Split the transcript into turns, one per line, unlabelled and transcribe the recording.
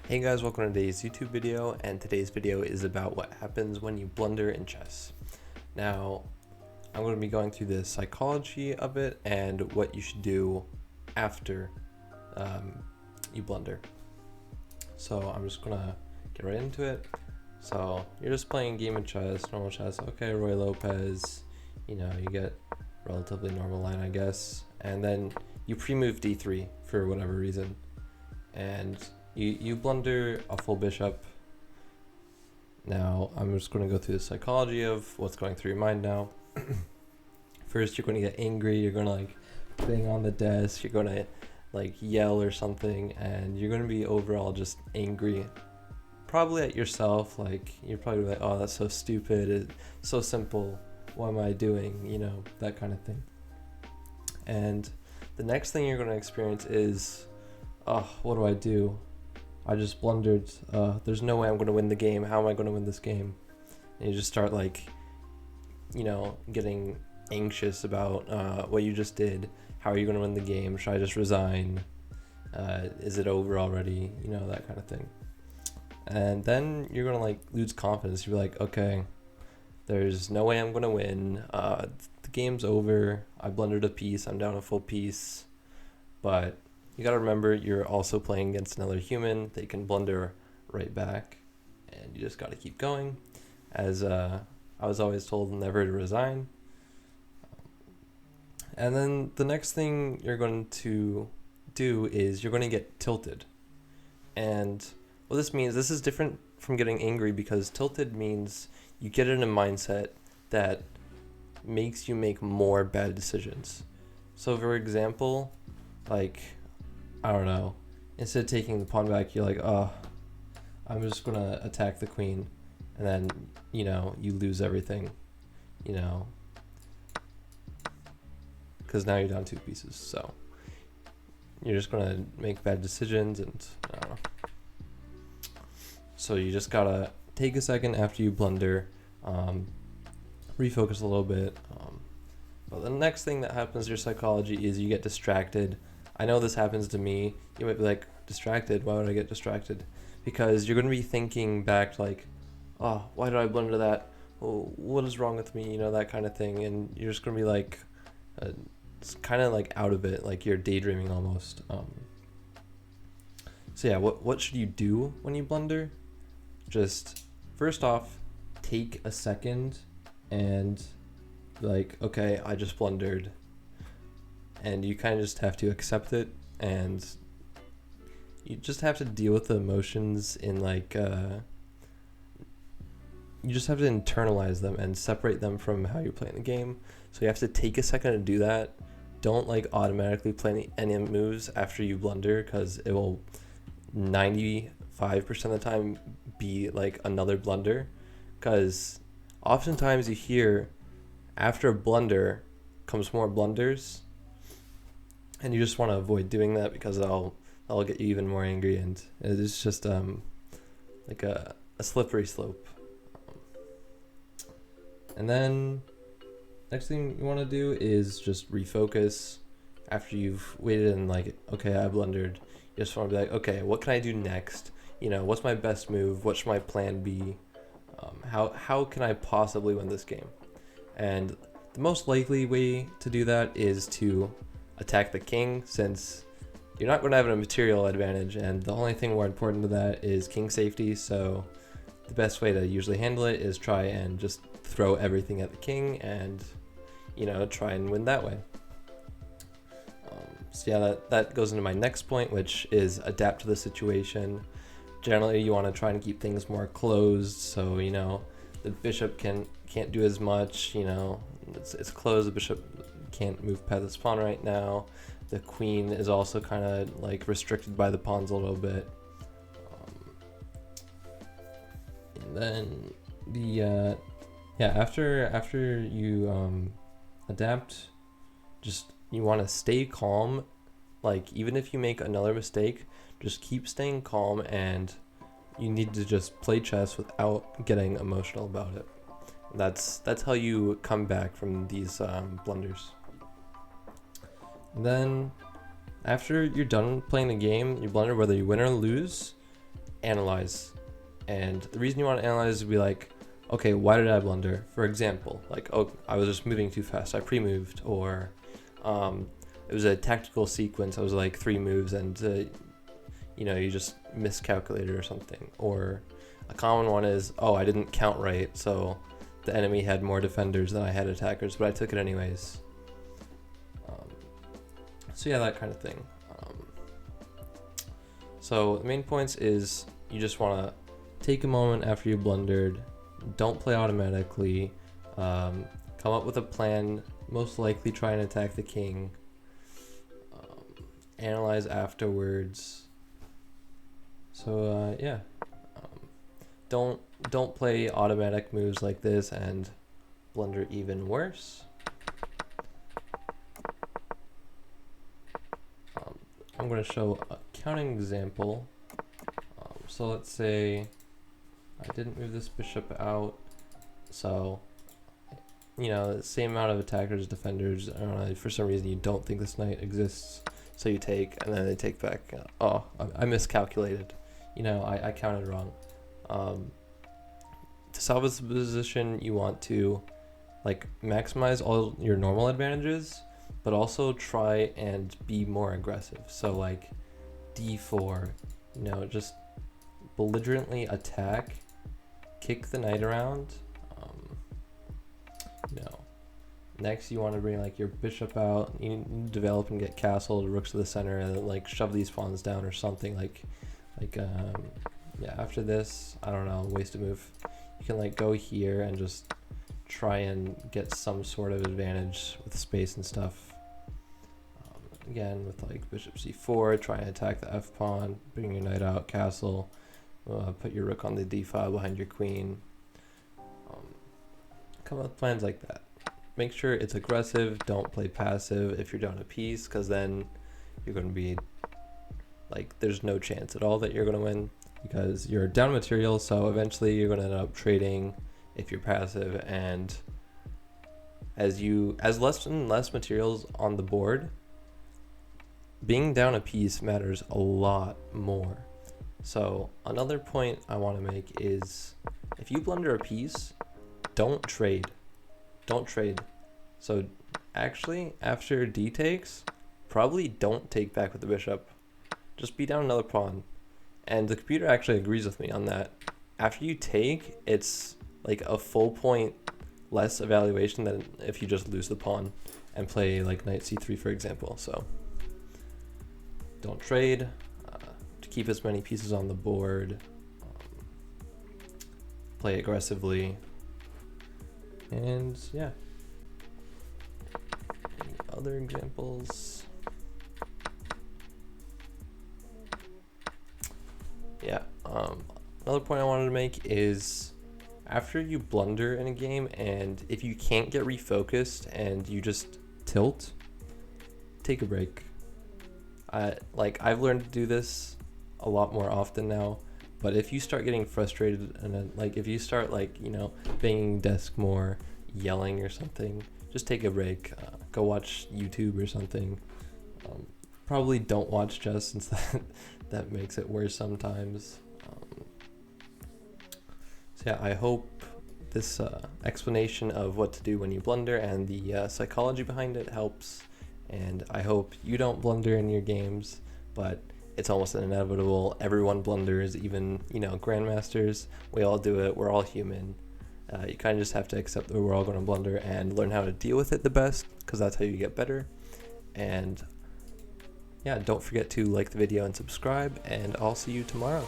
Hey guys, welcome to today's YouTube video, and today's video is about what happens when you blunder in chess. Now, I'm going to be going through the psychology of it and what you should do after you blunder. So I'm just going to get right into it. So you're just playing a game of chess, normal chess. Okay, Roy Lopez, you get relatively normal line, I guess. And then you pre-move d3 for whatever reason. And you blunder a full bishop. Now, I'm just going to go through the psychology of what's going through your mind now. First, you're going to get angry. You're going to bang on the desk. You're going to yell or something, and you're going to be overall just angry. Probably at yourself. You're probably like, oh, that's so stupid. It's so simple. What am I doing? That kind of thing. And the next thing you're going to experience is, oh, what do I do? I just blundered. There's no way I'm going to win the game. How am I going to win this game? And you just start getting anxious about what you just did. How are you going to win the game? Should I just resign? Is it over already? That kind of thing. And then you're going to lose confidence. You're like, okay, there's no way I'm going to win. The game's over. I blundered a piece. I'm down a full piece. But you gotta remember, you're also playing against another human. They can blunder right back, and you just gotta keep going. As I was always told, never to resign. And then the next thing you're going to do is you're going to get tilted. And what this means, this is different from getting angry, because tilted means you get in a mindset that makes you make more bad decisions. So for example, I don't know, instead of taking the pawn back, you're like, oh, I'm just going to attack the queen. And then, you lose everything, because now you're down 2 pieces. So you're just going to make bad decisions, and I don't know. So you just got to take a second after you blunder, refocus a little bit. But the next thing that happens to your psychology is you get distracted. I know this happens to me. You might be like, distracted? Why would I get distracted? Because you're going to be thinking back oh, why did I blunder that? Oh, what is wrong with me? That kind of thing. And you're just going to be it's kind of out of it, you're daydreaming almost. So yeah, what should you do when you blunder? Just, first off, take a second and okay, I just blundered. And you kind of just have to accept it, and you just have to deal with the emotions in you just have to internalize them and separate them from how you're playing the game. So you have to take a second to do that. Don't automatically play any moves after you blunder, because it will 95% of the time be another blunder. Because oftentimes you hear after a blunder comes more blunders, and you just want to avoid doing that, because that'll get you even more angry, and it's just a slippery slope. And then next thing you want to do is just refocus after you've waited and okay, I blundered. You just want to be like, okay, what can I do next? What's my best move? What should my plan be? How can I possibly win this game? And the most likely way to do that is to attack the king, since you're not going to have a material advantage, and the only thing more important to that is king safety. So the best way to usually handle it is try and just throw everything at the king, and try and win that way. So yeah, that goes into my next point, which is adapt to the situation. Generally, you want to try and keep things more closed, so the bishop can't do as much. It's closed. The bishop can't move past this pawn right now. The queen is also kind of restricted by the pawns a little bit. And then after you adapt, just you want to stay calm. Even if you make another mistake, just keep staying calm, and you need to just play chess without getting emotional about it. That's how you come back from these blunders. Then after you're done playing the game, you blunder, whether you win or lose, analyze. And the reason you want to analyze is to be like, okay, why did I blunder? For example, like, oh, I was just moving too fast, I pre-moved, or it was a tactical sequence, I was like 3 moves and you just miscalculated or something. Or a common one is, oh, I didn't count right, so the enemy had more defenders than I had attackers, but I took it anyways. So yeah, that kind of thing. So the main points is you just want to take a moment after you blundered, don't play automatically, come up with a plan, most likely try and attack the king, analyze afterwards. So yeah, don't play automatic moves like this and blunder even worse. I'm going to show a counting example. So let's say I didn't move this bishop out, so the same amount of attackers, defenders. I don't know, for some reason you don't think this knight exists, so you take, and then they take back. Oh, I miscalculated. I counted wrong. To solve this position, you want to maximize all your normal advantages, but also try and be more aggressive. So like d4, just belligerently attack, kick the knight around. Next you want to bring your bishop out, you develop and get castle, rooks to the center, and then shove these pawns down or something. Yeah, after this, I don't know, waste a move. You can go here and just try and get some sort of advantage with space and stuff. Again, with bishop c4, try and attack the f pawn, bring your knight out, castle, put your rook on the d file behind your queen. Come up with plans like that. Make sure it's aggressive, don't play passive if you're down a piece, because then you're going to be there's no chance at all that you're going to win, because you're down material, so eventually you're going to end up trading if you're passive, and as less and less materials on the board, being down a piece matters a lot more. So another point I want to make is, if you blunder a piece, don't trade. Don't trade. So actually, after d takes, probably don't take back with the bishop. Just be down another pawn. And the computer actually agrees with me on that. After you take, it's a full point less evaluation than if you just lose the pawn and play knight c3, for example. So don't trade, to keep as many pieces on the board, play aggressively, and yeah. Any other examples? Yeah, another point I wanted to make is, after you blunder in a game, and if you can't get refocused and you just tilt, take a break. I've learned to do this a lot more often now, but if you start getting frustrated and then if you start banging desk more, yelling or something, just take a break. Go watch YouTube or something. Probably don't watch chess, since that makes it worse sometimes. So yeah, I hope this explanation of what to do when you blunder and the psychology behind it helps. And I hope you don't blunder in your games, but it's almost inevitable. Everyone blunders, even, grandmasters. We all do it. We're all human. You kind of just have to accept that we're all going to blunder and learn how to deal with it the best, because that's how you get better. And yeah, don't forget to like the video and subscribe, and I'll see you tomorrow.